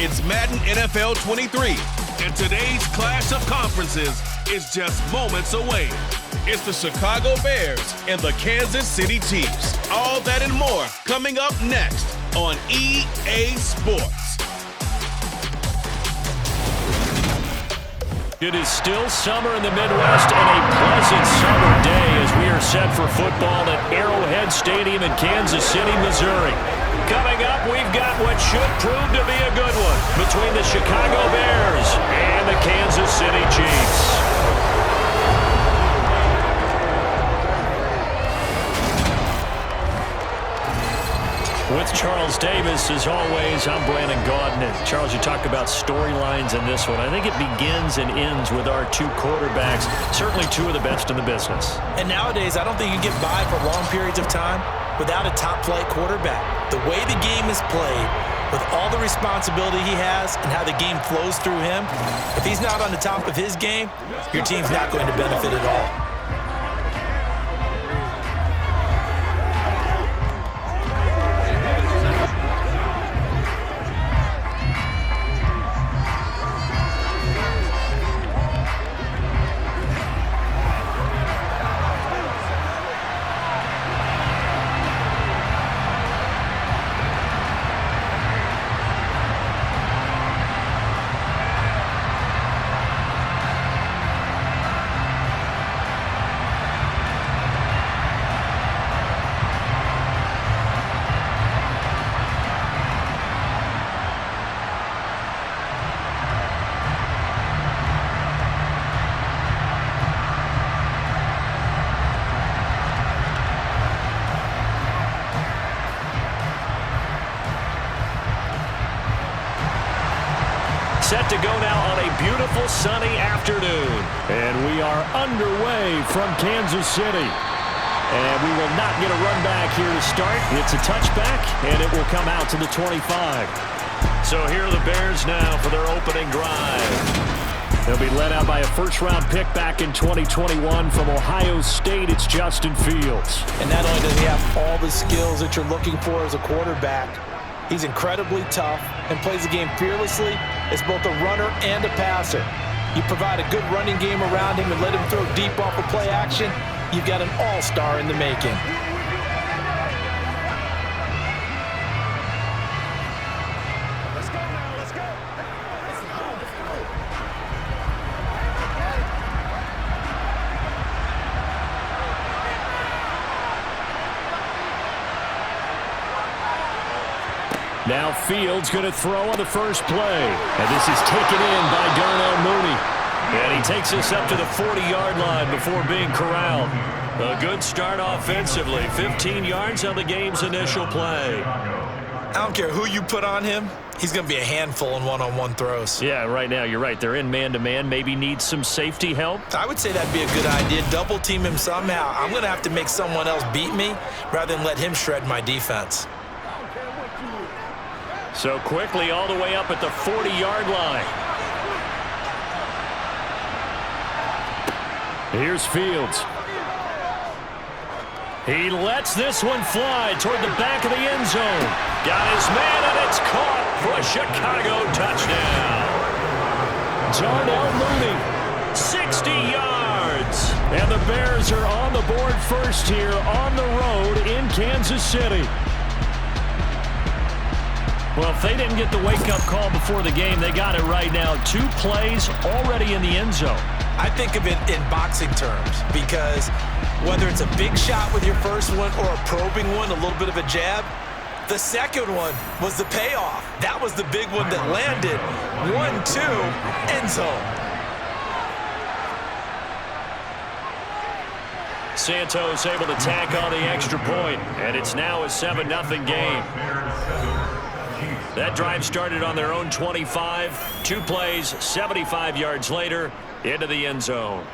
It's Madden NFL 23, and today's clash of conferences is just moments away. It's the Chicago Bears and the Kansas City Chiefs. All that and more coming up next on EA Sports. It is still summer in the Midwest and a pleasant summer day as we are set for football at Arrowhead Stadium in Kansas City, Missouri. Coming up, we've got what should prove to be a good one between the Chicago Bears and the Kansas City Chiefs. With Charles Davis, as always, I'm Brandon Gaudin. And Charles, you talk about storylines in this one. I think it begins and ends with our two quarterbacks, certainly two of the best in the business. And nowadays, I don't think you get by for long periods of time without a top-flight quarterback. The way the game is played, with all the responsibility he has and how the game flows through him, if he's not on the top of his game, your team's not going to benefit at all. Set to go now on a beautiful sunny afternoon. And we are underway from Kansas City. And we will not get a run back here to start. It's a touchback, and it will come out to the 25. So here are the Bears now for their opening drive. They'll be led out by a first-round pick back in 2021 from Ohio State. It's Justin Fields. And not only does he have all the skills that you're looking for as a quarterback, he's incredibly tough and plays the game fearlessly as both a runner and a passer. You provide a good running game around him and let him throw deep off of play action, you've got an all-star in the making. Let's go now, let's go. Now Fields going to throw on the first play. And this is taken in by Darnell Mooney. And he takes us up to the 40-yard line before being corralled. A good start offensively. 15 yards on the game's initial play. I don't care who you put on him, he's going to be a handful in one-on-one throws. Yeah, right now you're right. They're in man-to-man. Maybe needs some safety help. I would say that'd be a good idea. Double team him somehow. I'm going to have to make someone else beat me rather than let him shred my defense. So quickly all the way up at the 40-yard line. Here's Fields. He lets this one fly toward the back of the end zone. Got his man, and it's caught for a Chicago touchdown. Darnell Mooney, 60 yards. And the Bears are on the board first here on the road in Kansas City. Well, if they didn't get the wake-up call before the game, they got it right now. 2 plays already in the end zone. I think of it in boxing terms because whether it's a big shot with your first one or a probing one, a little bit of a jab, the second one was the payoff. That was the big one that landed. 1-2, end zone. Santos able to tack on the extra point, and it's now a 7-0 game. That drive started on their own 25. 2 plays, 75 yards later, into the end zone.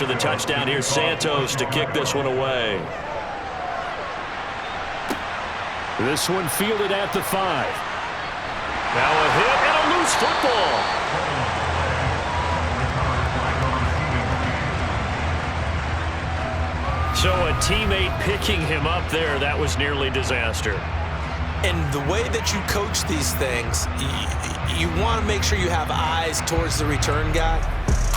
after the touchdown. Here's Santos to kick this one away. This one fielded at the 5. Now a hit and a loose football. So a teammate picking him up there, that was nearly disaster. And the way that you coach these things, you want to make sure you have eyes towards the return guy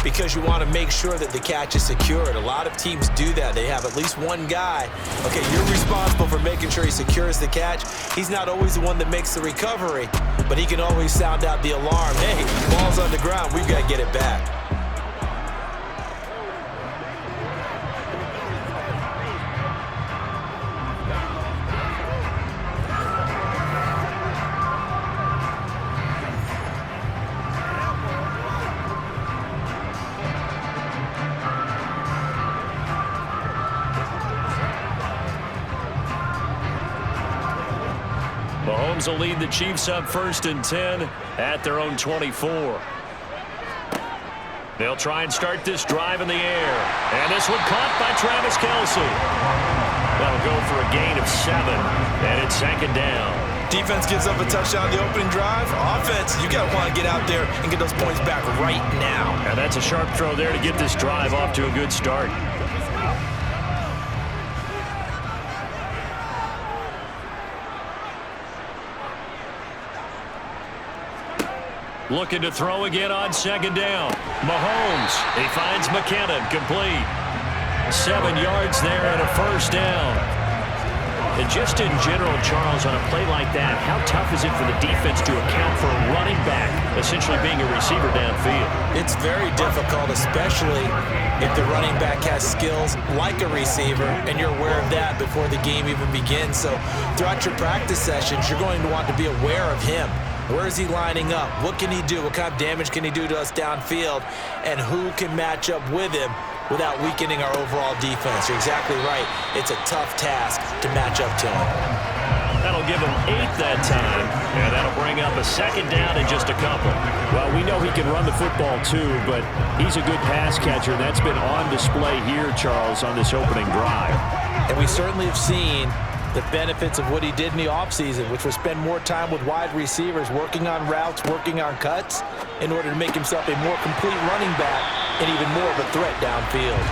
because you want to make sure that the catch is secured. A lot of teams do that. They have at least one guy. Okay, you're responsible for making sure he secures the catch. He's not always the one that makes the recovery, but he can always sound out the alarm. Hey, ball's on the ground. We've got to get it back. Mahomes will lead the Chiefs up 1st and 10 at their own 24. They'll try and start this drive in the air. And this one caught by Travis Kelce. That'll go for a gain of 7, and it's 2nd down. Defense gives up a touchdown the opening drive. Offense, you got to want to get out there and get those points back right now. And that's a sharp throw there to get this drive off to a good start. Looking to throw again on 2nd down. Mahomes, he finds McKinnon, complete. 7 yards there and a 1st down. And just in general, Charles, on a play like that, how tough is it for the defense to account for a running back essentially being a receiver downfield? It's very difficult, especially if the running back has skills like a receiver, and you're aware of that before the game even begins. So throughout your practice sessions, you're going to want to be aware of him. Where is he lining up? What can he do? What kind of damage can he do to us downfield? And who can match up with him without weakening our overall defense? You're exactly right. It's a tough task to match up to him. That'll give him 8 that time, and that'll bring up a 2nd down in just a couple. Well, we know he can run the football too, but he's a good pass catcher. That's been on display here, Charles, on this opening drive. And we certainly have seen the benefits of what he did in the offseason, which was spend more time with wide receivers, working on routes, working on cuts, in order to make himself a more complete running back and even more of a threat downfield.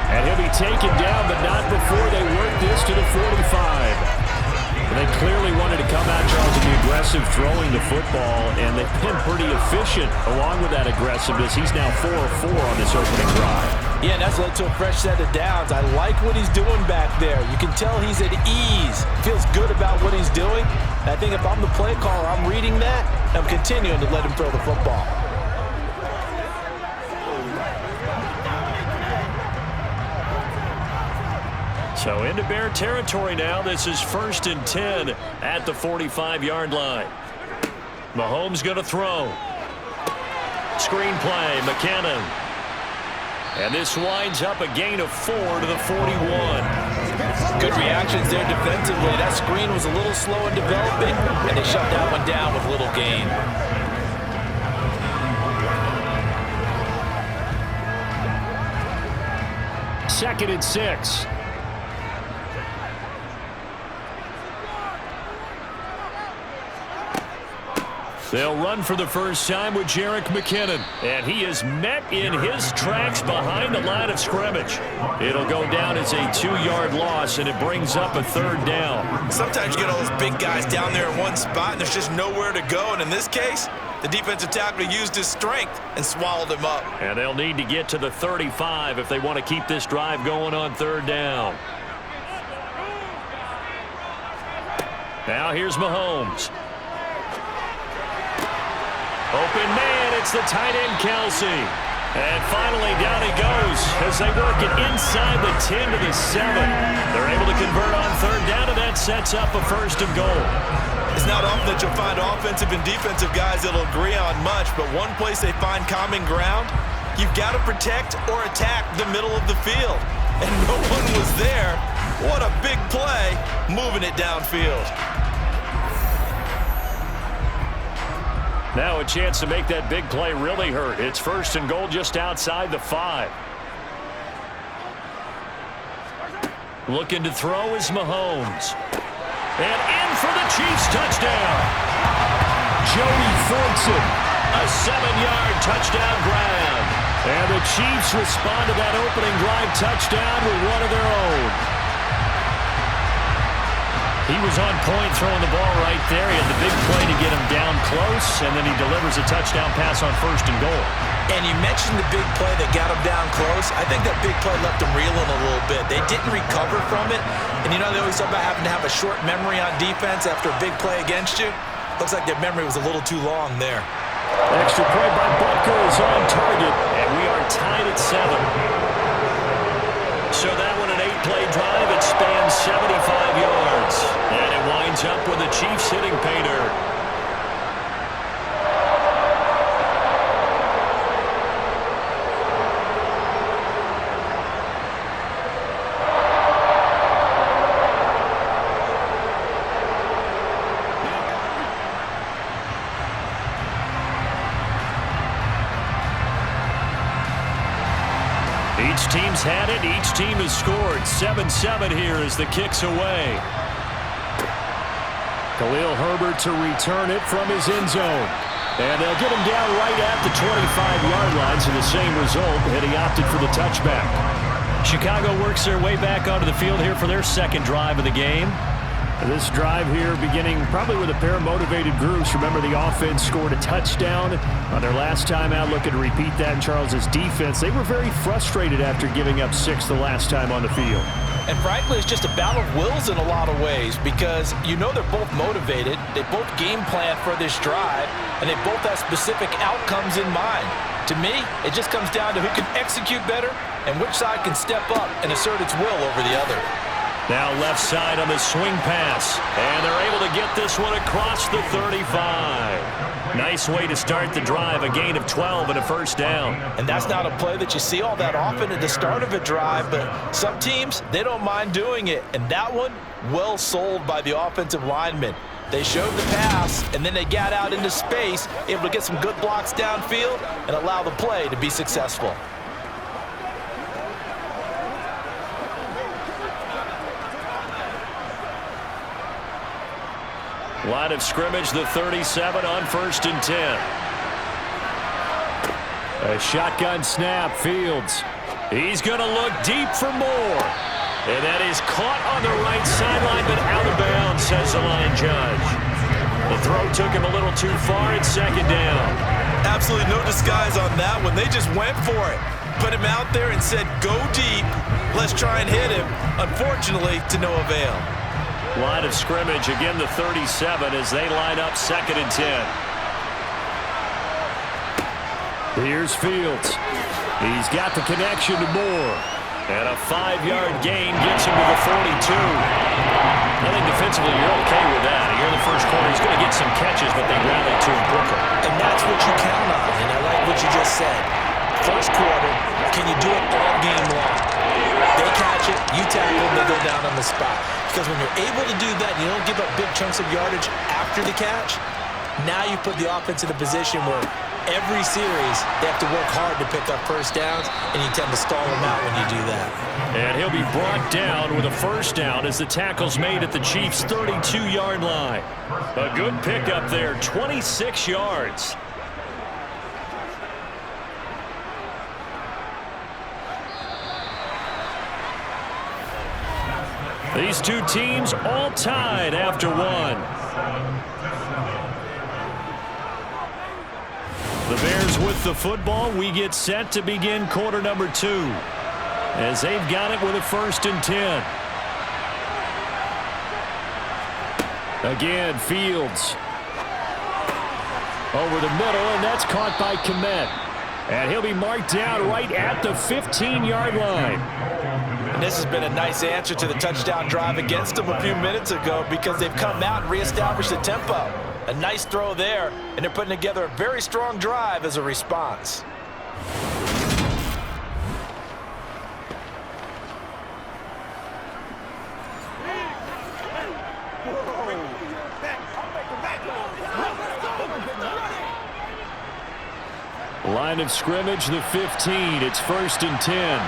And he'll be taken down, but not before they work this to the 45. And they clearly wanted to come out, Charles, and be aggressive throwing the football, and they've been pretty efficient along with that aggressiveness. He's now 4 of 4 on this opening drive. Yeah, that's led to a fresh set of downs. I like what he's doing back there. You can tell he's at ease. Feels good about what he's doing. And I think if I'm the play caller, I'm reading that, and I'm continuing to let him throw the football. So into Bear territory now. This is 1st and 10 at the 45-yard line. Mahomes going to throw. Screen play, McKinnon. And this winds up a gain of 4 to the 41. Good reactions there defensively. That screen was a little slow in developing, and they shut that one down with little gain. Second and 6. They'll run for the first time with Jerick McKinnon. And he is met in his tracks behind the line of scrimmage. It'll go down as a 2-yard loss, and it brings up a 3rd down. Sometimes you get all those big guys down there in one spot, and there's just nowhere to go. And in this case, the defensive tackle used his strength and swallowed him up. And they'll need to get to the 35 if they want to keep this drive going on 3rd down. Now here's Mahomes. Open man, it's the tight end, Kelce. And finally, down he goes as they work it inside the 10 to the 7. They're able to convert on 3rd down, and that sets up a 1st and goal. It's not often that you'll find offensive and defensive guys that'll agree on much, but one place they find common ground, you've got to protect or attack the middle of the field. And no one was there. What a big play, moving it downfield. Now a chance to make that big play really hurt. It's 1st and goal just outside the 5. Looking to throw is Mahomes. And in for the Chiefs touchdown. Jody Thornton. A 7-yard touchdown grab. And the Chiefs respond to that opening drive touchdown with one of their own. He was on point throwing the ball right there. He had the big play to get him down close, and then he delivers a touchdown pass on 1st and goal. And you mentioned the big play that got him down close. I think that big play left him reeling a little bit. They didn't recover from it. And you know they always talk about having to have a short memory on defense after a big play against you. Looks like their memory was a little too long there. Extra point by Butker is on target, and we are tied at 7. So that one an 8-play drive. It spans 75 yards. And it winds up with the Chiefs hitting pay dirt. Each team's had it. Each team has scored. 7-7 here as the kick's away. Khalil Herbert to return it from his end zone. And they'll get him down right at the 25-yard line, so the same result, and he opted for the touchback. Chicago works their way back onto the field here for their second drive of the game. This drive here beginning probably with a pair of motivated groups. Remember, the offense scored a touchdown on their last time out. Looking to repeat that in Charles's defense. They were very frustrated after giving up 6 the last time on the field. And frankly, it's just a battle of wills in a lot of ways because you know they're both motivated. They both game plan for this drive, and they both have specific outcomes in mind. To me, it just comes down to who can execute better and which side can step up and assert its will over the other. Now left side on the swing pass. And they're able to get this one across the 35. Nice way to start the drive. A gain of 12 and a first down. And that's not a play that you see all that often at the start of a drive, but some teams, they don't mind doing it. And that one, well sold by the offensive lineman. They showed the pass, and then they got out into space, able to get some good blocks downfield and allow the play to be successful. Line of scrimmage, the 37 on 1st and 10. A shotgun snap, Fields. He's going to look deep for more. And that is caught on the right sideline, but out of bounds, says the line judge. The throw took him a little too far. It's 2nd down. Absolutely no disguise on that one. They just went for it. Put him out there and said, go deep. Let's try and hit him. Unfortunately, to no avail. Line of scrimmage, again the 37 as they line up 2nd and 10. Here's Fields. He's got the connection to Moore. And a 5-yard gain gets him to the 42. I think defensively you're okay with that. Here in the first quarter, he's going to get some catches, but they rally to him quicker. And that's what you count on, and I like what you just said. First quarter, can you do it all game long? They catch it, you tackle them, they go down on the spot. Because when you're able to do that, you don't give up big chunks of yardage after the catch, now you put the offense in a position where every series they have to work hard to pick up first downs, and you tend to stall them out when you do that. And he'll be brought down with a first down as the tackle's made at the Chiefs' 32-yard line. A good pickup there, 26 yards. These two teams all tied after one. The Bears with the football. We get set to begin quarter number 2 as they've got it with a 1st and 10. Again, Fields. Over the middle, and that's caught by Kmet. And he'll be marked down right at the 15-yard line. And this has been a nice answer to the touchdown drive against them a few minutes ago because they've come out and reestablished the tempo. A nice throw there, and they're putting together a very strong drive as a response. Line of scrimmage, the 15. It's 1st and 10.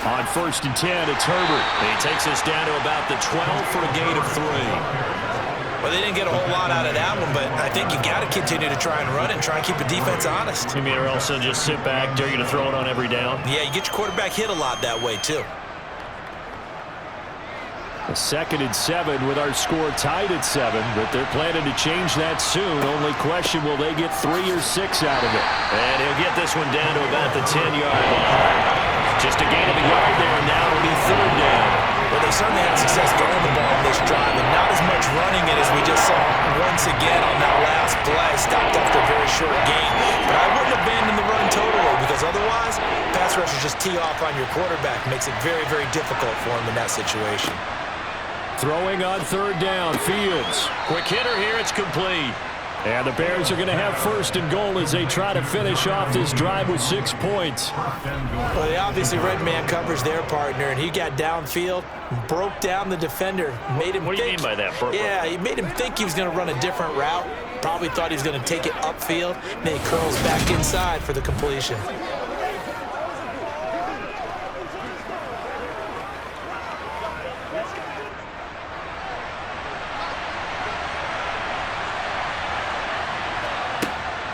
On 1st and 10, it's Herbert. He takes us down to about the 12 for a gain of 3. Well, they didn't get a whole lot out of that one, but I think you got to continue to try and run and try and keep the defense honest. You mean or else just sit back, dare you to throw it on every down? Yeah, you get your quarterback hit a lot that way, too. A 2nd and 7 with our score tied at 7, but they're planning to change that soon. Only question, will they get 3 or 6 out of it? And he'll get this one down to about the 10-yard line. Just a gain of a yard there, and now it'll be 3rd down. Well, they certainly had success throwing the ball on this drive, and not as much running it as we just saw once again on that last play. Stopped after a very short gain. But I wouldn't abandon the run totally, because otherwise, pass rushers just tee off on your quarterback. Makes it very, very difficult for him in that situation. Throwing on 3rd down, Fields. Quick hitter here, it's complete. And the Bears are going to have 1st and goal as they try to finish off this drive with 6 points. Well, they obviously read man coverage their partner, and he got downfield, broke down the defender, made him What do you mean by that, Purple? Yeah, he made him think he was going to run a different route. Probably thought he was going to take it upfield, and then he curls back inside for the completion.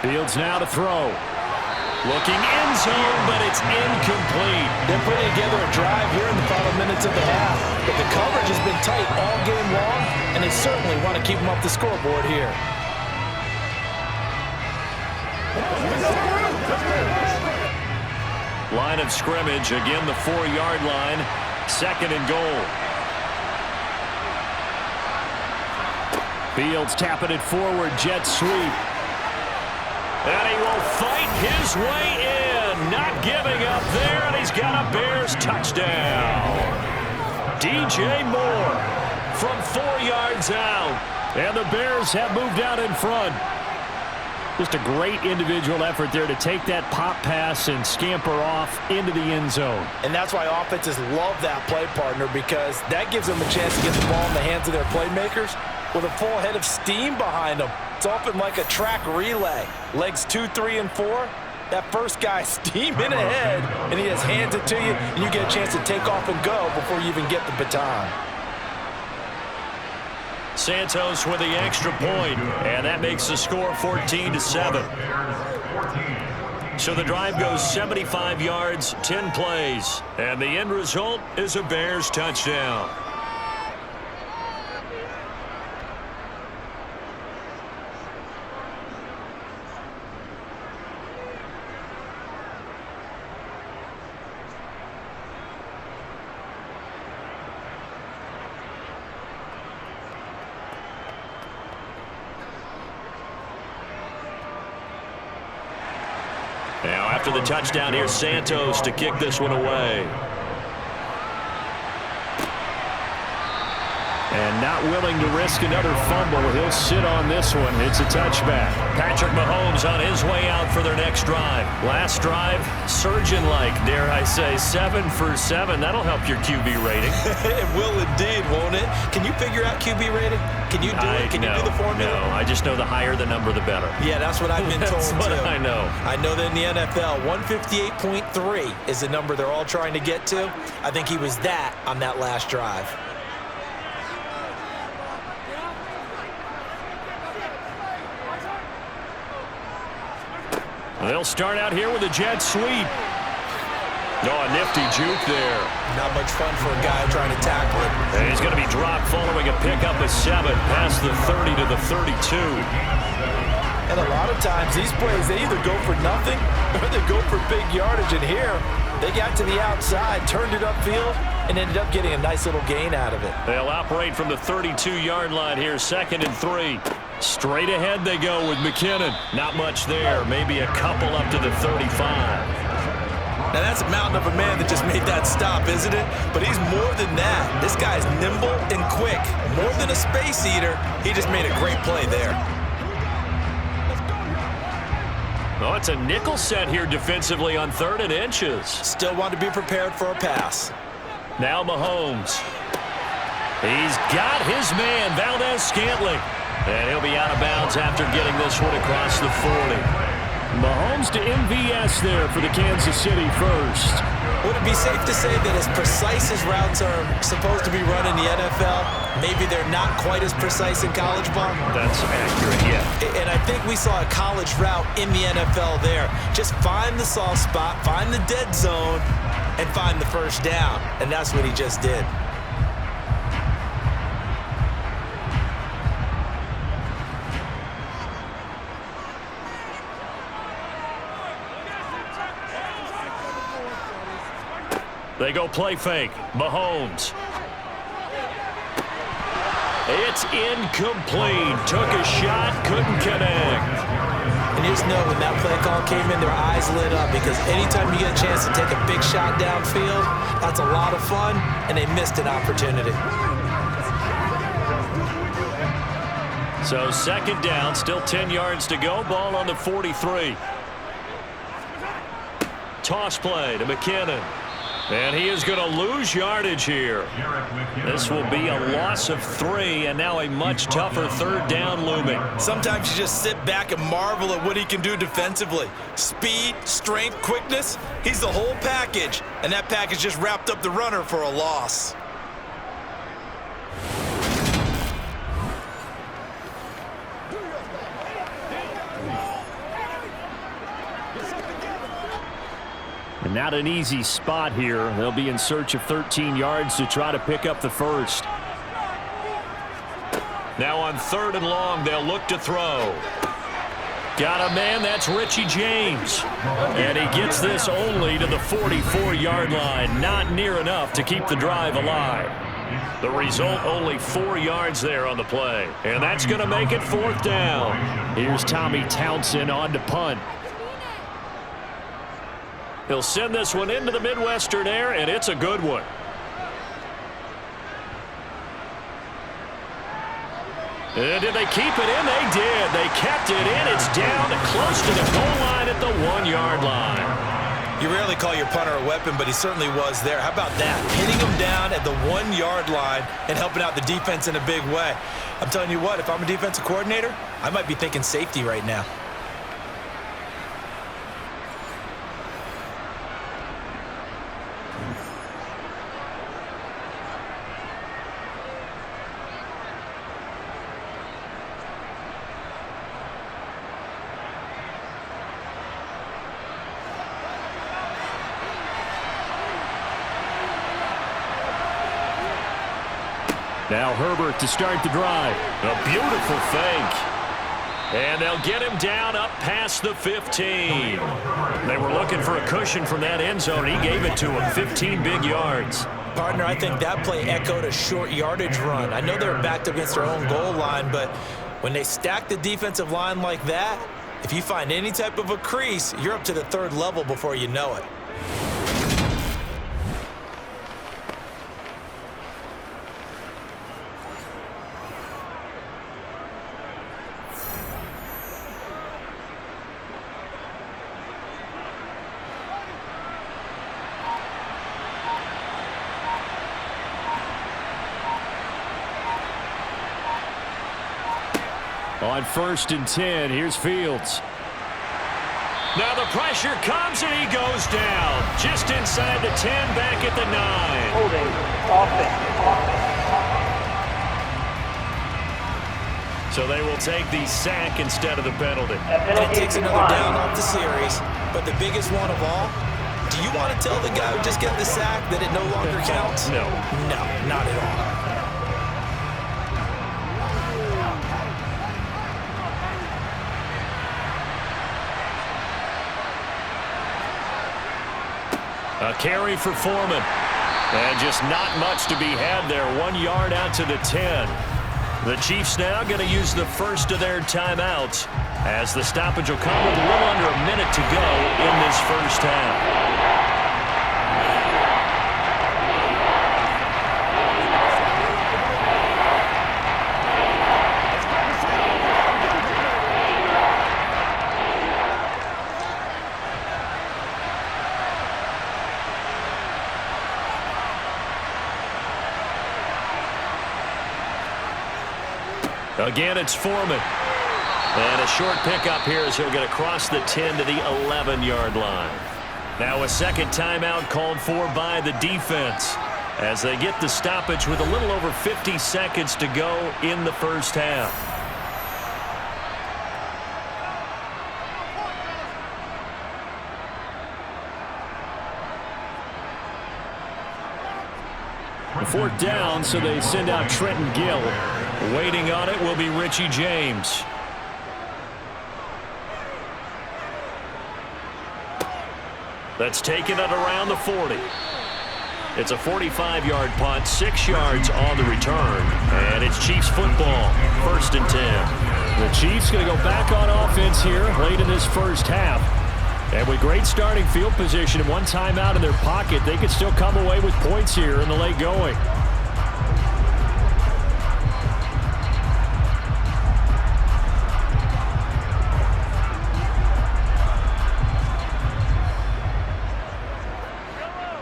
Fields now to throw. Looking end zone, but it's incomplete. They're putting together a drive here in the final minutes of the half. But the coverage has been tight all game long, and they certainly want to keep them up the scoreboard here. Line of scrimmage, again the 4-yard line. 2nd and goal. Fields tapping it forward, jet sweep. And he will fight his way in, not giving up there, and he's got a Bears touchdown. DJ Moore from 4 yards out, and the Bears have moved out in front. Just a great individual effort there to take that pop pass and scamper off into the end zone. And that's why offenses love that play, partner, because that gives them a chance to get the ball in the hands of their playmakers with a full head of steam behind them. It's often like a track relay. Legs 2, 3, and 4. That first guy steaming ahead, and he just hands it to you, and you get a chance to take off and go before you even get the baton. Santos with the extra point, and that makes the score 14-7. So the drive goes 75 yards, 10 plays, and the end result is a Bears touchdown. Now after the touchdown, here's Santos to kick this one away. And not willing to risk another fumble, he'll sit on this one. It's a touchback. Patrick Mahomes on his way out for their next drive. Last drive, surgeon-like, dare I say, 7 for 7. That'll help your QB rating. It will indeed, won't it? Can you figure out QB rating? Can you do it? Can you do the formula? No, I just know the higher the number, the better. Yeah, that's what I've been told, That's what too. I know. I know that in the NFL, 158.3 is the number they're all trying to get to. I think he was that on that last drive. They'll start out here with a jet sweep. Oh, a nifty juke there. Not much fun for a guy trying to tackle it. And he's going to be dropped following a pickup of 7 past the 30 to the 32. And a lot of times these plays, they either go for nothing or they go for big yardage. And here, they got to the outside, turned it upfield, and ended up getting a nice little gain out of it. They'll operate from the 32-yard line here, 2nd and 3. Straight ahead they go with McKinnon. Not much there, maybe a couple up to the 35. Now that's a mountain of a man that just made that stop, isn't it? But he's more than that. This guy's nimble and quick. More than a space eater, he just made a great play there. Oh, it's a nickel set here defensively on 3rd and inches. Still want to be prepared for a pass. Now Mahomes. He's got his man, Valdez-Scantling. And he'll be out of bounds after getting this one across the 40. Mahomes to MVS there for the Kansas City first. Would it be safe to say that as precise as routes are supposed to be run in the NFL, maybe they're not quite as precise in college ball? That's accurate, yeah. And I think we saw a college route in the NFL there. Just find the soft spot, find the dead zone, and find the first down. And that's what he just did. They go play fake. Mahomes. It's incomplete. Took a shot, couldn't connect. And you just know when that play call came in, their eyes lit up, because anytime you get a chance to take a big shot downfield, that's a lot of fun, and they missed an opportunity. So second down, still 10 yards to go. Ball on the 43. Toss play to McKinnon. And he is going to lose yardage here. This will be a loss of 3, and now a much tougher third down looming. Sometimes you just sit back and marvel at what he can do defensively. Speed, strength, quickness, he's the whole package. And that package just wrapped up the runner for a loss. And not an easy spot here. They'll be in search of 13 yards to try to pick up the first. Now on 3rd and long, they'll look to throw. Got a man, that's Richie James. And he gets this only to the 44-yard line. Not near enough to keep the drive alive. The result, only 4 yards there on the play. And that's going to make it 4th down. Here's Tommy Townsend on to punt. He'll send this one into the Midwestern air, and it's a good one. And did they keep it in? They did. They kept it in. It's down close to the goal line at the 1-yard line. You rarely call your punter a weapon, but he certainly was there. How about that? Hitting him down at the 1-yard line and helping out the defense in a big way. I'm telling you what, if I'm a defensive coordinator, I might be thinking safety right now. Now Herbert to start the drive. A beautiful fake. And they'll get him down up past the 15. They were looking for a cushion from that end zone. He gave it to him, 15 big yards. Partner, I think that play echoed a short yardage run. I know they were backed up against their own goal line, but when they stack the defensive line like that, if you find any type of a crease, you're up to the 3rd level before you know it. On 1st and 10, here's Fields. Now the pressure comes and he goes down. Just inside the 10, back at the 9. Holding, offense. So they will take the sack instead of the penalty. And it takes another down off the series. But the biggest one of all, do you want to tell the guy who just got the sack that it no longer counts? No. No, not at all. A carry for Foreman. And just not much to be had there. 1 yard out to the 10. The Chiefs now going to use the first of their timeouts as the stoppage will come with a little under a minute to go in this first half. Again, it's Foreman. And a short pickup here as he'll get across the 10 to the 11-yard line. Now a second timeout called for by the defense as they get the stoppage with a little over 50 seconds to go in the first half. Fourth down, so they send out Trenton Gill. Waiting on it will be Richie James. That's taken at around the 40. It's a 45-yard punt, 6 yards on the return. And it's Chiefs football, 1st and 10. The Chiefs going to go back on offense here late in this first half. And with great starting field position and one timeout in their pocket, they could still come away with points here in the late going.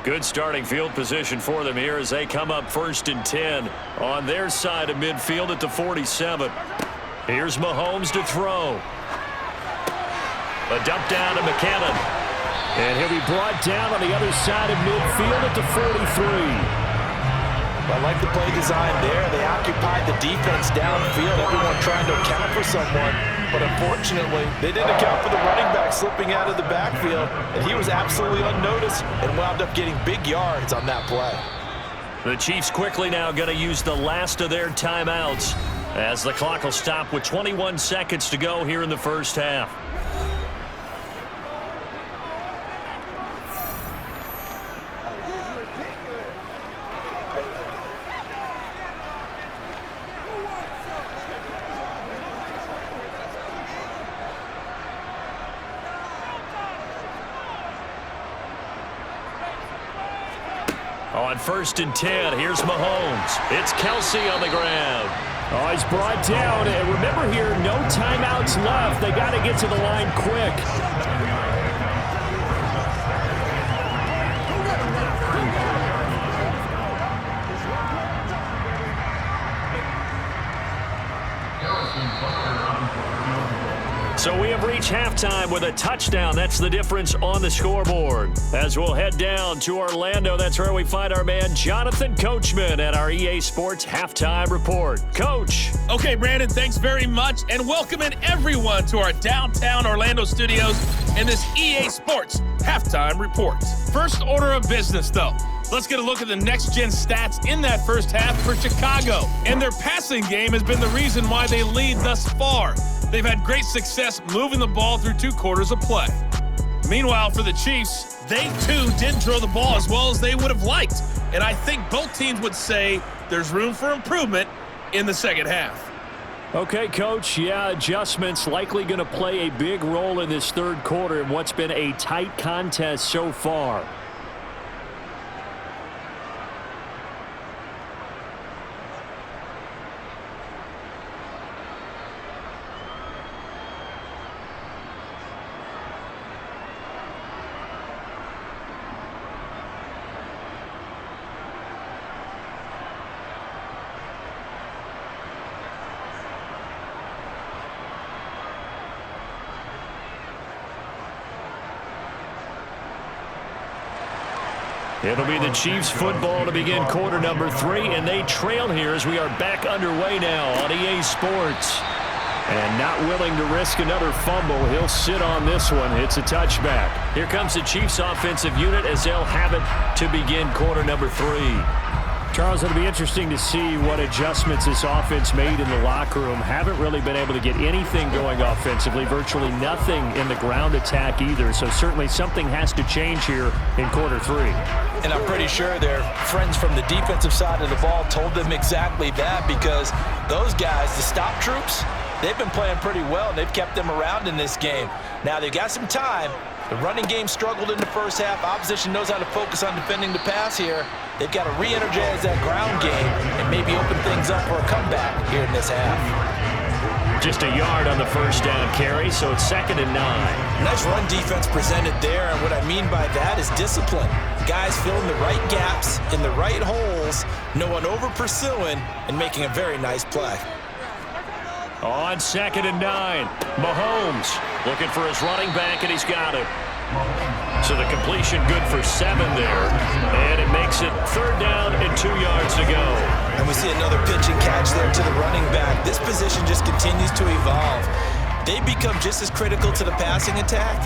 Good starting field position for them here as they come up 1st and 10 on their side of midfield at the 47. Here's Mahomes to throw. A dump down to McKinnon. And he'll be brought down on the other side of midfield at the 43. I like the play design there. They occupied the defense downfield, everyone trying to account for someone. But unfortunately, they didn't account for the running back slipping out of the backfield, and he was absolutely unnoticed and wound up getting big yards on that play. The Chiefs quickly now going to use the last of their timeouts as the clock will stop with 21 seconds to go here in the first half. On 1st and 10, here's Mahomes. It's Kelsey on the ground. Oh, he's brought down. And remember here, no timeouts left. They got to get to the line quick. So we have reached halftime with a touchdown. That's the difference on the scoreboard. As we'll head down to Orlando, that's where we find our man Jonathan Coachman at our EA Sports Halftime Report. Coach. Okay, Brandon, thanks very much, and welcoming everyone to our downtown Orlando studios in this EA Sports Halftime Report. First order of business, though. Let's get a look at the next-gen stats in that first half for Chicago. And their passing game has been the reason why they lead thus far. They've had great success moving the ball through 2 quarters of play. Meanwhile, for the Chiefs, they too didn't throw the ball as well as they would have liked. And I think both teams would say there's room for improvement in the second half. Okay, Coach, yeah, adjustments likely going to play a big role in this third quarter in what's been a tight contest so far. It'll be the Chiefs football to begin quarter number 3, and they trail here as we are back underway now on EA Sports. And not willing to risk another fumble, he'll sit on this one. It's a touchback. Here comes the Chiefs offensive unit as they'll have it to begin quarter number 3. Charles, it'll be interesting to see what adjustments this offense made in the locker room. Haven't really been able to get anything going offensively, virtually nothing in the ground attack either. So certainly something has to change here in quarter 3. And I'm pretty sure their friends from the defensive side of the ball told them exactly that, because those guys, the stop troops, they've been playing pretty well. They've kept them around in this game. Now they've got some time. The running game struggled in the first half. Opposition knows how to focus on defending the pass here. They've got to re-energize that ground game and maybe open things up for a comeback here in this half. Just a yard on the first down carry, so it's 2nd and 9. Nice run defense presented there, and what I mean by that is discipline. Guys filling the right gaps in the right holes, no one over-pursuing, and making a very nice play. On 2nd and 9, Mahomes looking for his running back, and he's got it. So the completion good for 7 there. And it makes it 3rd down and 2 yards to go. And we see another pitch and catch there to the running back. This position just continues to evolve. They become just as critical to the passing attack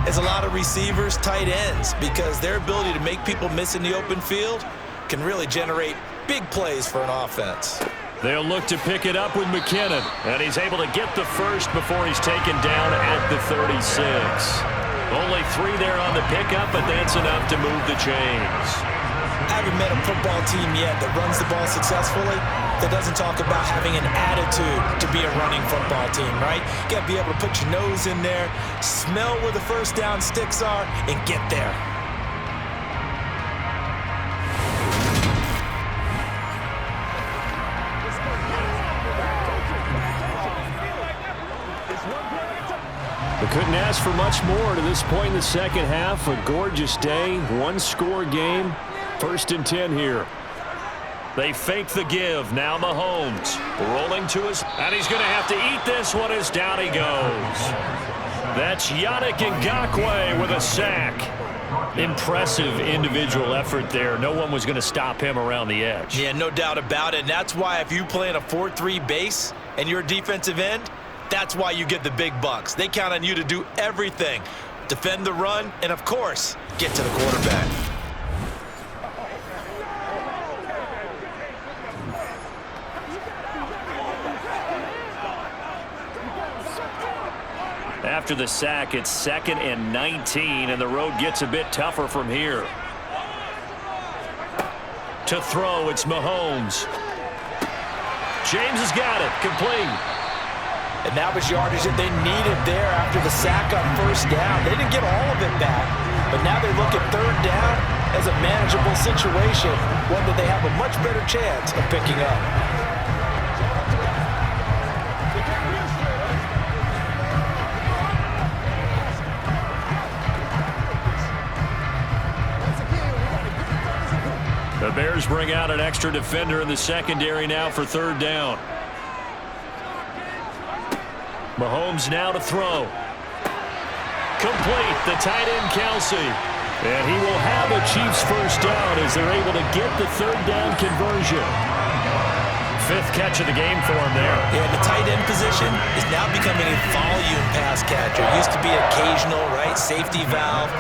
as a lot of receivers, tight ends, because their ability to make people miss in the open field can really generate big plays for an offense. They'll look to pick it up with McKinnon, and he's able to get the first before he's taken down at the 36. Only 3 there on the pickup, but that's enough to move the chains. I haven't met a football team yet that runs the ball successfully that doesn't talk about having an attitude to be a running football team, right? You got to be able to put your nose in there, smell where the first down sticks are, and get there. We couldn't ask for much more to this point in the second half. A gorgeous day, 1-score game. 1st and 10 here. They fake the give. Now Mahomes rolling to his, and he's going to have to eat this one as down he goes. That's Yannick Ngakoue with a sack. Impressive individual effort there. No one was going to stop him around the edge. Yeah, no doubt about it. And that's why if you play in a 4-3 base and you're a defensive end, that's why you get the big bucks. They count on you to do everything. Defend the run, and of course, get to the quarterback. After the sack, it's 2nd and 19, and the road gets a bit tougher from here. To throw, it's Mahomes. James has got it, complete. And that was yardage that they needed there after the sack on 1st down. They didn't get all of it back, but now they look at 3rd down as a manageable situation, one that they have a much better chance of picking up. The Bears bring out an extra defender in the secondary now for 3rd down. Mahomes now to throw. Complete, the tight end Kelsey. And he will have a Chiefs 1st down as they're able to get the 3rd down conversion. 5th catch of the game for him there. Yeah, the tight end position is now becoming a volume pass catcher. It used to be occasional, right? Safety valve.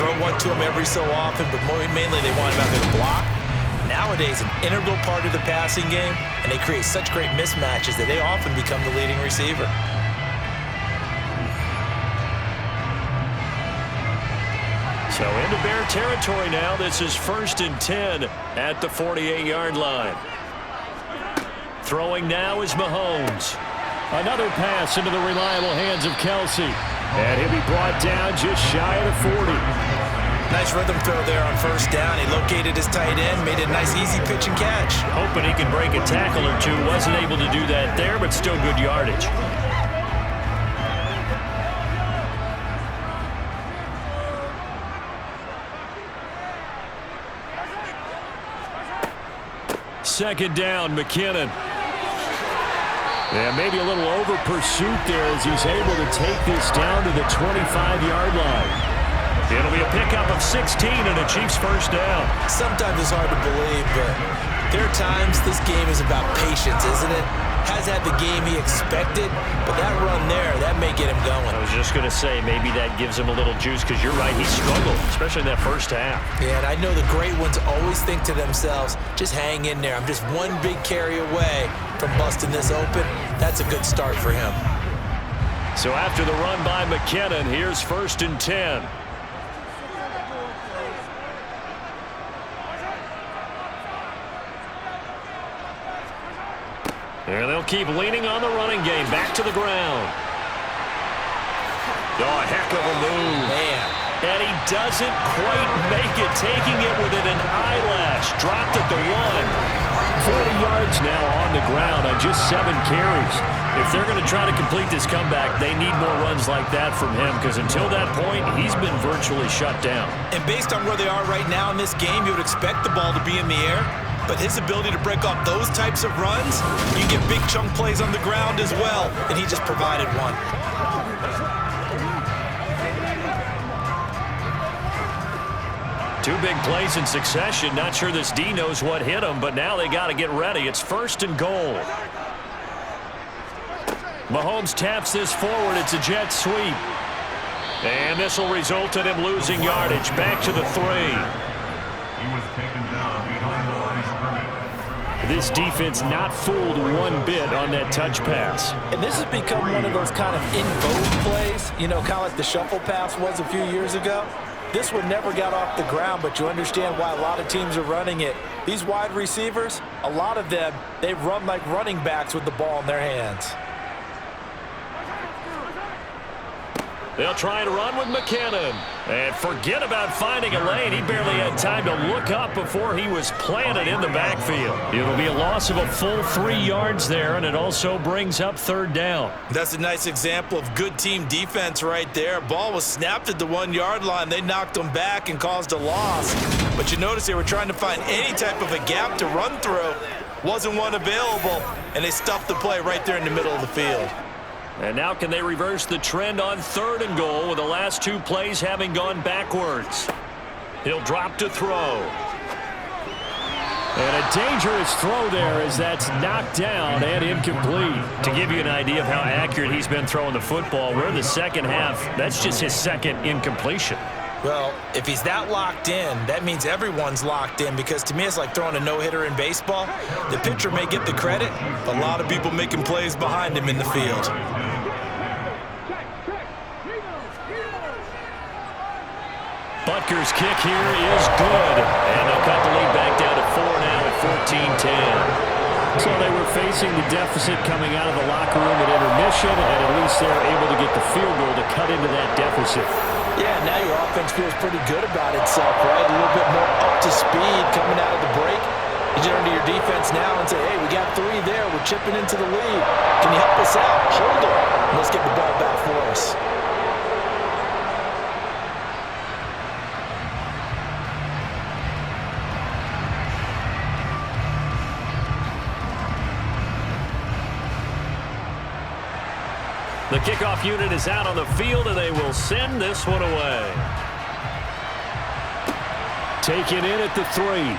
Throw one to him every so often, but mainly they want him out there to block. Nowadays, an integral part of the passing game, and they create such great mismatches that they often become the leading receiver. So into Bear territory now. This is 1st and 10 at the 48-yard line. Throwing now is Mahomes. Another pass into the reliable hands of Kelsey. And he'll be brought down just shy of the 40. Nice rhythm throw there on 1st down. He located his tight end, made a nice easy pitch and catch. Hoping he can break a tackle or two. Wasn't able to do that there, but still good yardage. Second down, McKinnon. Yeah, maybe a little over pursuit there as he's able to take this down to the 25-yard line. It'll be a pickup of 16 and a Chiefs 1st down. Sometimes it's hard to believe, but there are times this game is about patience, isn't it? Has had the game he expected, but that run there, that may get him going. I was just going to say, maybe that gives him a little juice because you're right, he struggled, especially in that 1st half. Yeah, and I know the great ones always think to themselves, just hang in there. I'm just one big carry away from busting this open. That's a good start for him. So after the run by McKinnon, here's 1st and 10. And they'll keep leaning on the running game. Back to the ground. Oh, a heck of a move. Man. And he doesn't quite make it, taking it within an eyelash. Dropped at the 1. 40 yards now on the ground on just 7 carries. If they're going to try to complete this comeback, they need more runs like that from him, because until that point, he's been virtually shut down. And based on where they are right now in this game, you would expect the ball to be in the air. But his ability to break off those types of runs, you get big chunk plays on the ground as well, and he just provided one. Two big plays in succession. Not sure this D knows what hit him, but now they got to get ready. It's 1st and goal. Mahomes taps this forward. It's a jet sweep. And this will result in him losing yardage. Back to the 3. He was taken down behind the line of scrimmage. This defense not fooled one bit on that touch pass. And this has become one of those kind of in vogue plays, you know, kind of like the shuffle pass was a few years ago. This one never got off the ground, but you understand why a lot of teams are running it. These wide receivers, a lot of them, they run like running backs with the ball in their hands. They'll try to run with McKinnon. And forget about finding a lane. He barely had time to look up before he was planted in the backfield. It'll be a loss of a full 3 yards there, and it also brings up 3rd down. That's a nice example of good team defense right there. Ball was snapped at the 1-yard line. They knocked them back and caused a loss. But you notice they were trying to find any type of a gap to run through. Wasn't one available, and they stuffed the play right there in the middle of the field. And now can they reverse the trend on 3rd and goal with the last 2 plays having gone backwards? He'll drop to throw. And a dangerous throw there as that's knocked down and incomplete. To give you an idea of how accurate he's been throwing the football, we're in the second half. That's just his 2nd incompletion. Well, if he's that locked in, that means everyone's locked in, because to me it's like throwing a no-hitter in baseball. The pitcher may get the credit, but a lot of people making plays behind him in the field. Butker's kick here is good. And they'll cut the lead back down to 4 now at 14-10. So they were facing the deficit coming out of the locker room at intermission, and at least they're able to get the field goal to cut into that deficit. Yeah, now your offense feels pretty good about itself, right? A little bit more up to speed coming out of the break. You turn to your defense now and say, hey, we got 3 there. We're chipping into the lead. Can you help us out? Hold it. And let's get the ball back for us. The kickoff unit is out on the field, and they will send this one away. Taken in at the 3.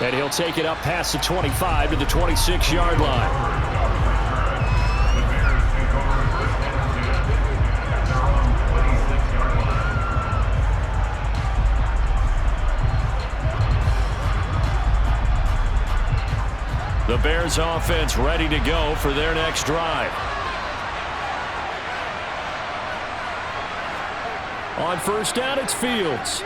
And he'll take it up past the 25 to the 26-yard line. The Bears offense ready to go for their next drive. On 1st down, it's Fields.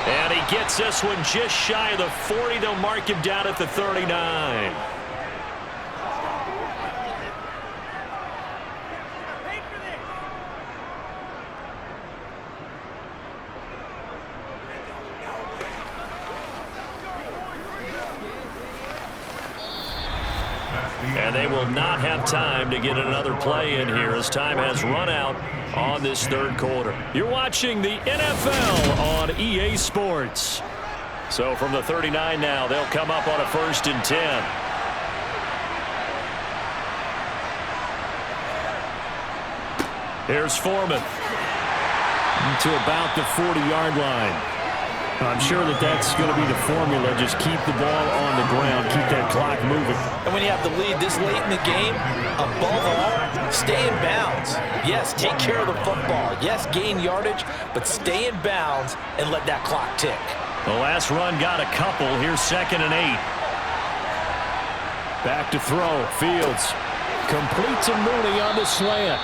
And he gets this one just shy of the 40. They'll mark him down at the 39. And they will not have time to get another play in here as time has run out on this 3rd quarter. You're watching the NFL on EA Sports. So from the 39 now, they'll come up on a 1st and 10. Here's Foreman to about the 40-yard line. I'm sure that's going to be the formula. Just keep the ball on the ground, keep that clock moving. And when you have the lead this late in the game, above all, stay in bounds. Yes, take care of the football. Yes, gain yardage, but stay in bounds and let that clock tick. The last run got a couple. Here's 2nd and 8. Back to throw. Fields completes a Mooney on the slant.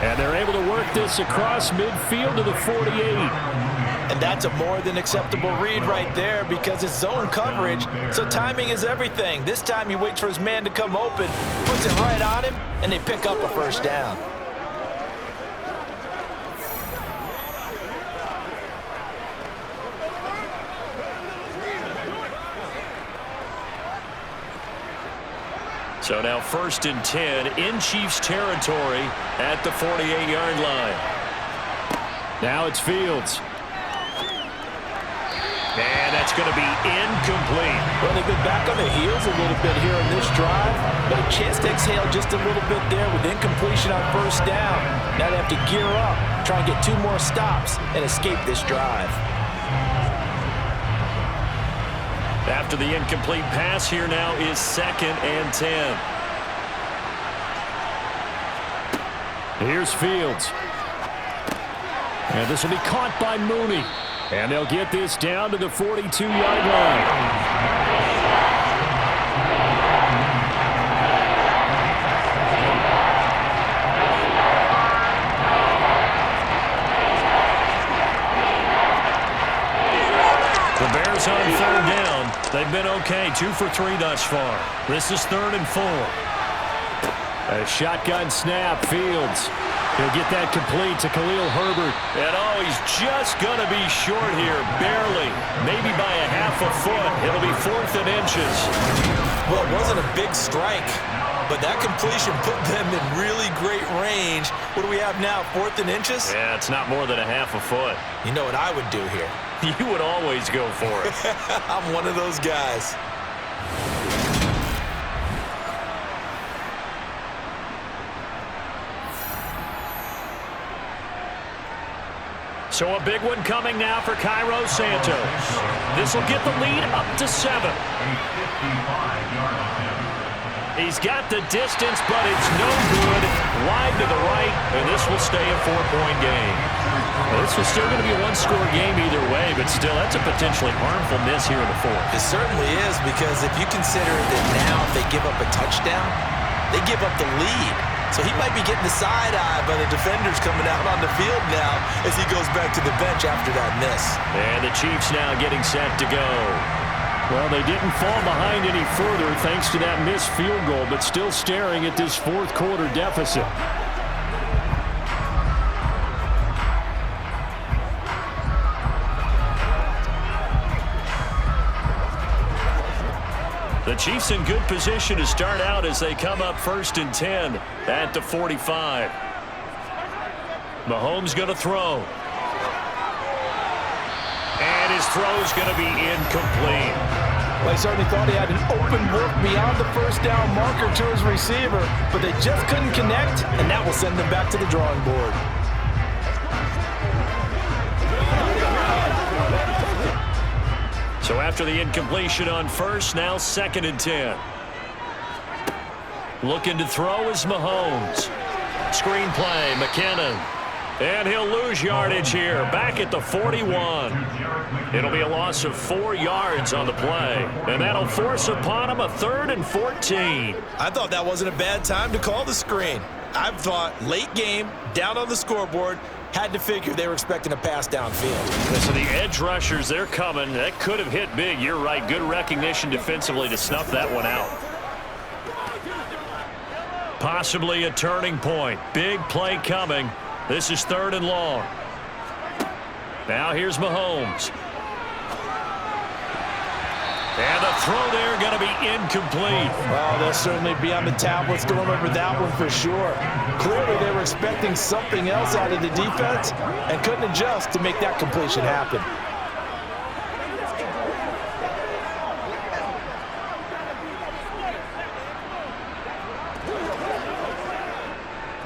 And they're able to work this across midfield to the 48. And that's a more than acceptable read right there, because it's zone coverage, so timing is everything. This time he waits for his man to come open, puts it right on him, and they pick up a 1st down. So now 1st and 10 in Chiefs territory at the 48-yard line. Now it's Fields. And that's going to be incomplete. Well, they've been back on their heels a little bit here on this drive. but a chance to exhale just a little bit there with incompletion on first down. Now they have to gear up, try and get 2 more stops, and escape this drive. After the incomplete pass, here now is 2nd and 10. Here's Fields. And this will be caught by Mooney. And they'll get this down to the 42-yard line. The Bears on 3rd down. They've been okay, 2 for 3 thus far. This is 3rd and 4. A shotgun snap, Fields. He'll get that complete to Khalil Herbert. And he's just going to be short here, barely. Maybe by a half a foot. It'll be 4th and inches. Well, it wasn't a big strike, but that completion put them in really great range. What do we have now, 4th and inches? Yeah, it's not more than a half a foot. You know what I would do here? You would always go for it. I'm one of those guys. So a big one coming now for Cairo Santos. This will get the lead up to 7. He's got the distance, but it's no good. Wide to the right, and this will stay a 4-point game. Well, this was still going to be a 1-score game either way, but still, that's a potentially harmful miss here in the 4th. It certainly is, because if you consider that now if they give up a touchdown, they give up the lead. So he might be getting the side eye by the defenders coming out on the field now as he goes back to the bench after that miss. And the Chiefs now getting set to go. Well, they didn't fall behind any further thanks to that missed field goal, but still staring at this 4th quarter deficit. The Chiefs in good position to start out as they come up 1st and 10 at the 45. Mahomes going to throw. And his throw's going to be incomplete. Well, he certainly thought he had an open look beyond the first down marker to his receiver, but they just couldn't connect, and that will send them back to the drawing board. So after the incompletion on first, now 2nd and 10. Looking to throw is Mahomes. Screen play, McKinnon. And he'll lose yardage here, back at the 41. It'll be a loss of 4 yards on the play. And that'll force upon him a 3rd and 14. I thought that wasn't a bad time to call the screen. I thought late game, down on the scoreboard, had to figure they were expecting a pass downfield. So the edge rushers, they're coming. That could have hit big. You're right. Good recognition defensively to snuff that one out. Possibly a turning point. Big play coming. This is 3rd and long. Now here's Mahomes. And the throw there going to be incomplete. Well, they'll certainly be on the tablets to remember that one for sure. Clearly they were expecting something else out of the defense and couldn't adjust to make that completion happen.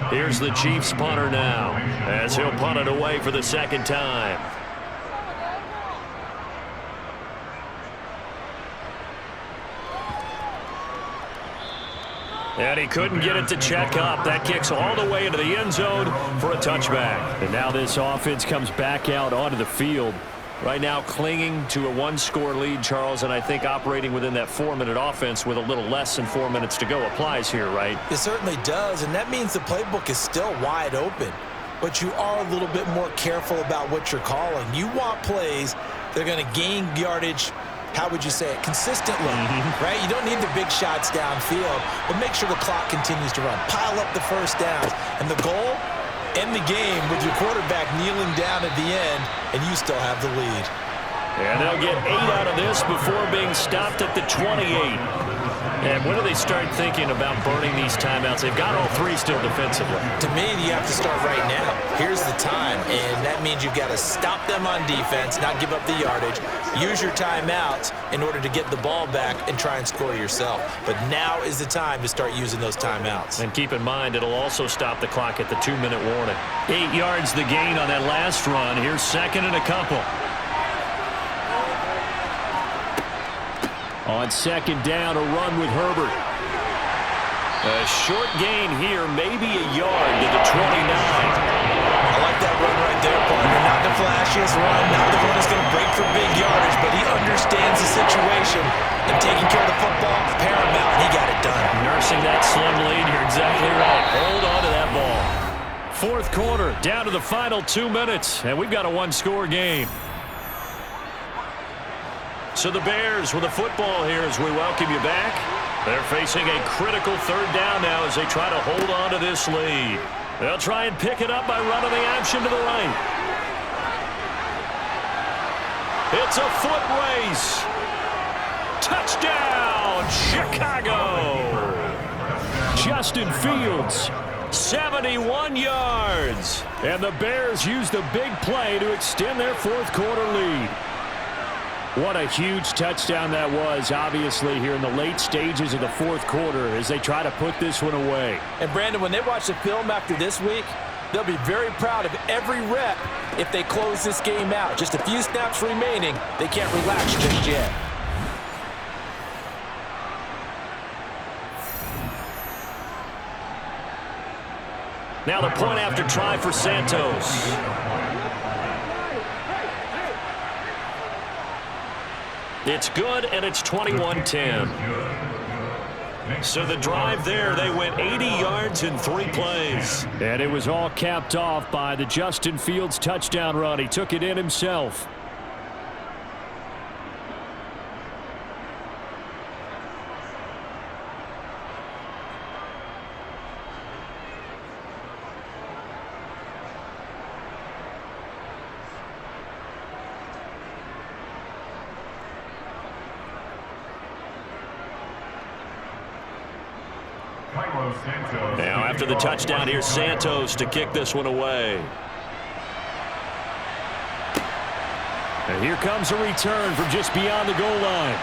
Here's the Chiefs punter now as he'll punt it away for the 2nd time. And he couldn't get it to check up. That kicks all the way into the end zone for a touchback. And now this offense comes back out onto the field. Right now clinging to a 1-score lead, Charles, and I think operating within that 4-minute offense with a little less than 4 minutes to go applies here, right? It certainly does, and that means the playbook is still wide open. But you are a little bit more careful about what you're calling. You want plays that are going to gain yardage, how would you say it, consistently, right? You don't need the big shots downfield, but make sure the clock continues to run. Pile up the first downs, and the goal, end the game with your quarterback kneeling down at the end, and you still have the lead. And they'll get 8 out of this before being stopped at the 28. And when do they start thinking about burning these timeouts? They've got all three still defensively. To me, you have to start right now. Here's the time, and that means you've got to stop them on defense, not give up the yardage, use your timeouts in order to get the ball back and try and score yourself. But now is the time to start using those timeouts. And keep in mind, it'll also stop the clock at the 2-minute warning. 8 yards the gain on that last run. Here's second and a couple. On second down, a run with Herbert. A short gain here, maybe a yard to the 29. I like that run right there, partner. Not the flashiest run, not the one that's going to break for big yardage, but he understands the situation, and taking care of the football, paramount, and he got it done. Nursing that slim lead, you're exactly right. Hold on to that ball. Fourth quarter, down to the final 2 minutes, and we've got a one-score game. So the Bears with the football here as we welcome you back. They're facing a critical third down now as they try to hold on to this lead. They'll try and pick it up by running the option to the right. It's a foot race. Touchdown, Chicago. Justin Fields, 71 yards. And the Bears use the big play to extend their fourth quarter lead. What a huge touchdown that was, obviously, here in the late stages of the fourth quarter as they try to put this one away. And, Brandon, when they watch the film after this week, they'll be very proud of every rep if they close this game out. Just a few snaps remaining. They can't relax just yet. Now the point after try for Santos. It's good, and it's 21-10. So the drive there, they went 80 yards in 3 plays. And it was all capped off by the Justin Fields touchdown run. He took it in himself. Now after the touchdown, here's Santos to kick this one away. And here comes a return from just beyond the goal line.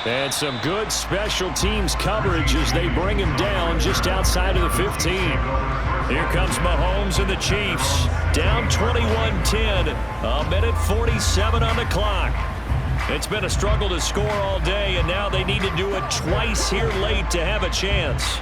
And some good special teams coverage as they bring him down just outside of the 15. Here comes Mahomes and the Chiefs. Down 21-10. A minute 47 on the clock. It's been a struggle to score all day, and now they need to do it twice here late to have a chance.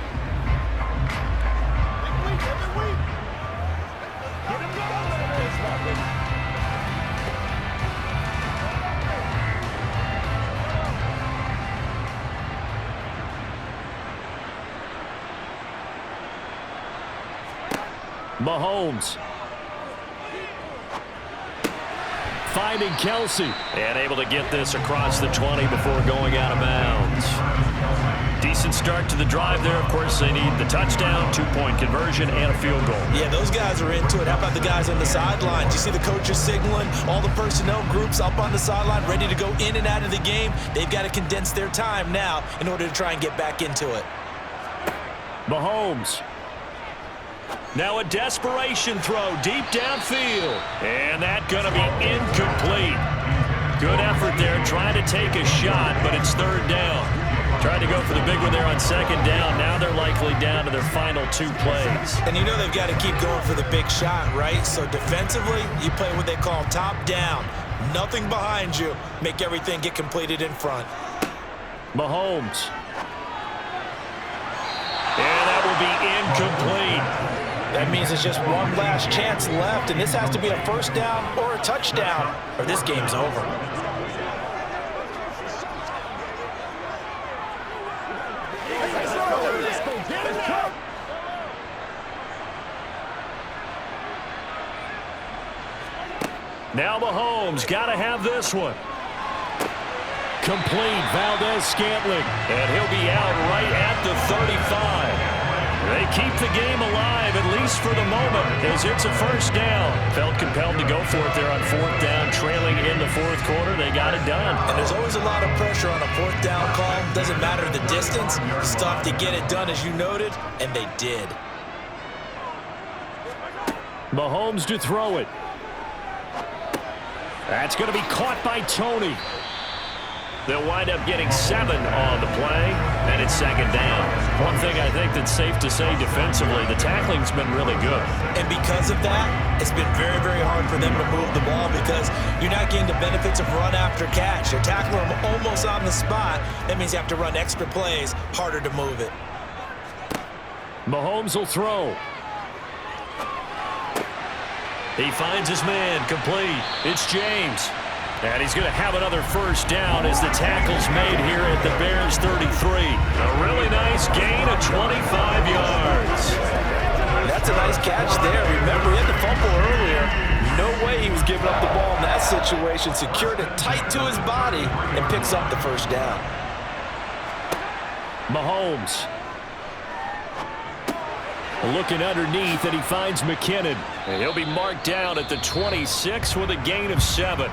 Mahomes finding Kelsey and able to get this across the 20 before going out of bounds. Decent start to the drive there. Of course, they need the touchdown, 2-point conversion, and a field goal. Yeah, those guys are into it. How about the guys on the sidelines? You see the coaches signaling, all the personnel groups up on the sideline ready to go in and out of the game. They've got to condense their time now in order to try and get back into it. Mahomes. Now a desperation throw deep downfield. And that's going to be incomplete. Good effort there trying to take a shot, but it's third down. Tried to go for the big one there on second down. Now they're likely down to their final 2 plays. And you know they've got to keep going for the big shot, right? So defensively, you play what they call top down. Nothing behind you. Make everything get completed in front. Mahomes. And that will be incomplete. That means it's just one last chance left, and this has to be a first down or a touchdown, or this game's over. Now Mahomes got to have this one. Complete, Valdez-Scantling. And he'll be out right at the 35. They keep the game alive, at least for the moment, as it's a first down. Felt compelled to go for it there on fourth down, trailing in the fourth quarter. They got it done. And there's always a lot of pressure on a fourth down call. Doesn't matter the distance. You still have to get it done, as you noted, and they did. Mahomes to throw it. That's going to be caught by Tony. They'll wind up getting 7 on the play, and it's second down. One thing I think that's safe to say defensively, the tackling's been really good. And because of that, it's been very, very hard for them to move the ball because you're not getting the benefits of run after catch. You're tackling them almost on the spot. That means you have to run extra plays, harder to move it. Mahomes will throw. He finds his man, complete. It's James. And he's going to have another first down as the tackle's made here at the Bears 33. A really nice gain of 25 yards. That's a nice catch there. Remember, he had the fumble earlier. No way he was giving up the ball in that situation. Secured it tight to his body and picks up the first down. Mahomes. Looking underneath, and he finds McKinnon. And he'll be marked down at the 26 with a gain of 7.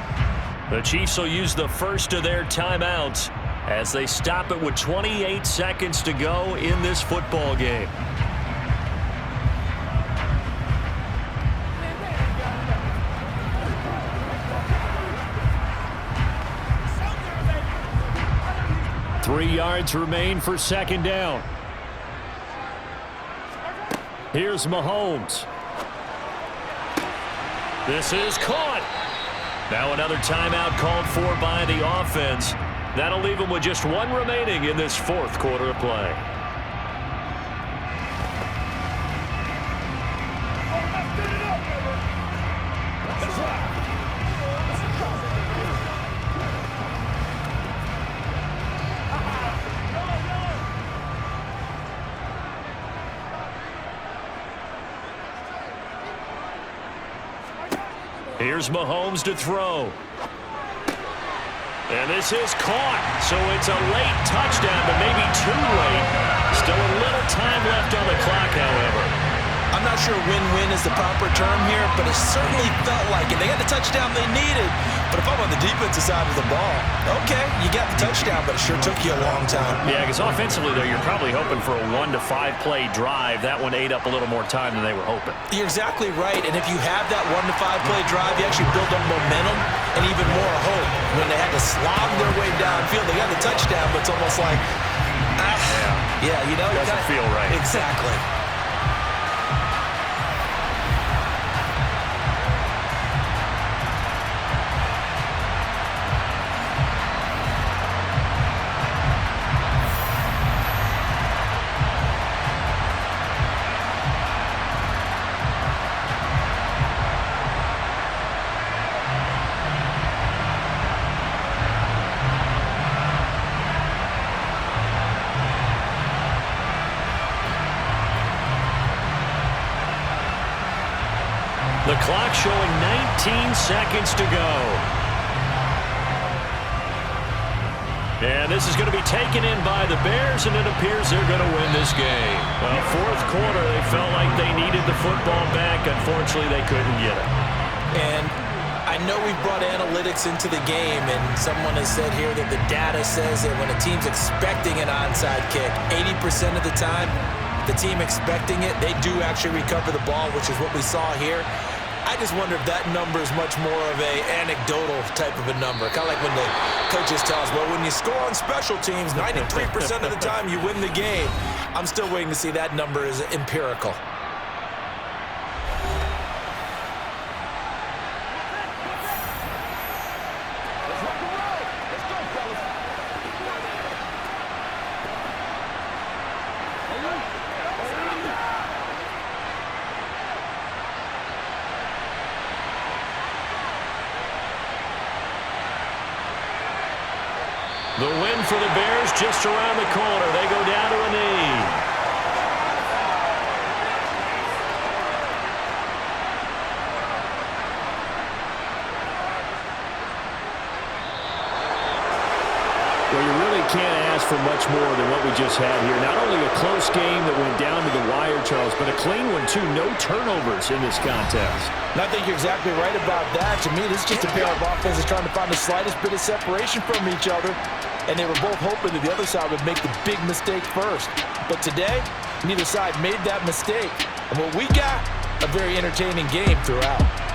The Chiefs will use the first of their timeouts as they stop it with 28 seconds to go in this football game. Three yards remain for second down. Here's Mahomes. This is caught. Now another timeout called for by the offense. That'll leave them with just 1 remaining in this fourth quarter of play. Here's Mahomes to throw. And this is caught. So it's a late touchdown, but maybe too late. Still a little time left on the clock, however. I'm not sure win-win is the proper term here, but it certainly felt like it. They got the touchdown they needed, but if I'm on the defensive side of the ball, okay, you got the touchdown, but it sure took you a long time. Yeah, because offensively, though, you're probably hoping for a 1 to 5 play drive. That one ate up a little more time than they were hoping. You're exactly right, and if you have that 1 to 5 play drive, you actually build up momentum and even more hope. When they had to slog their way downfield, they got the touchdown, but it's almost like, yeah, you know. Doesn't feel right. Exactly. The clock showing 19 seconds to go. And this is going to be taken in by the Bears, and it appears they're going to win this game. Well, fourth quarter, they felt like they needed the football back. Unfortunately, they couldn't get it. And I know we've brought analytics into the game, and someone has said here that the data says that when a team's expecting an onside kick, 80% of the time, the team expecting it, they do actually recover the ball, which is what we saw here. I just wonder if that number is much more of a anecdotal type of a number. Kind of like when the coaches tell us, well, when you score on special teams, 93% of the time you win the game. I'm still waiting to see that number is empirical. The win for the Bears just around the corner. They go down to a knee. Well, you really can't ask for much more than what we just had here. Not only a close game that went down to the wire, Charles, but a clean one, too. No turnovers in this contest. And I think you're exactly right about that. To me, this is just a pair of offenses trying to find the slightest bit of separation from each other, and they were both hoping that the other side would make the big mistake first. But today, neither side made that mistake. And what we got, a very entertaining game throughout.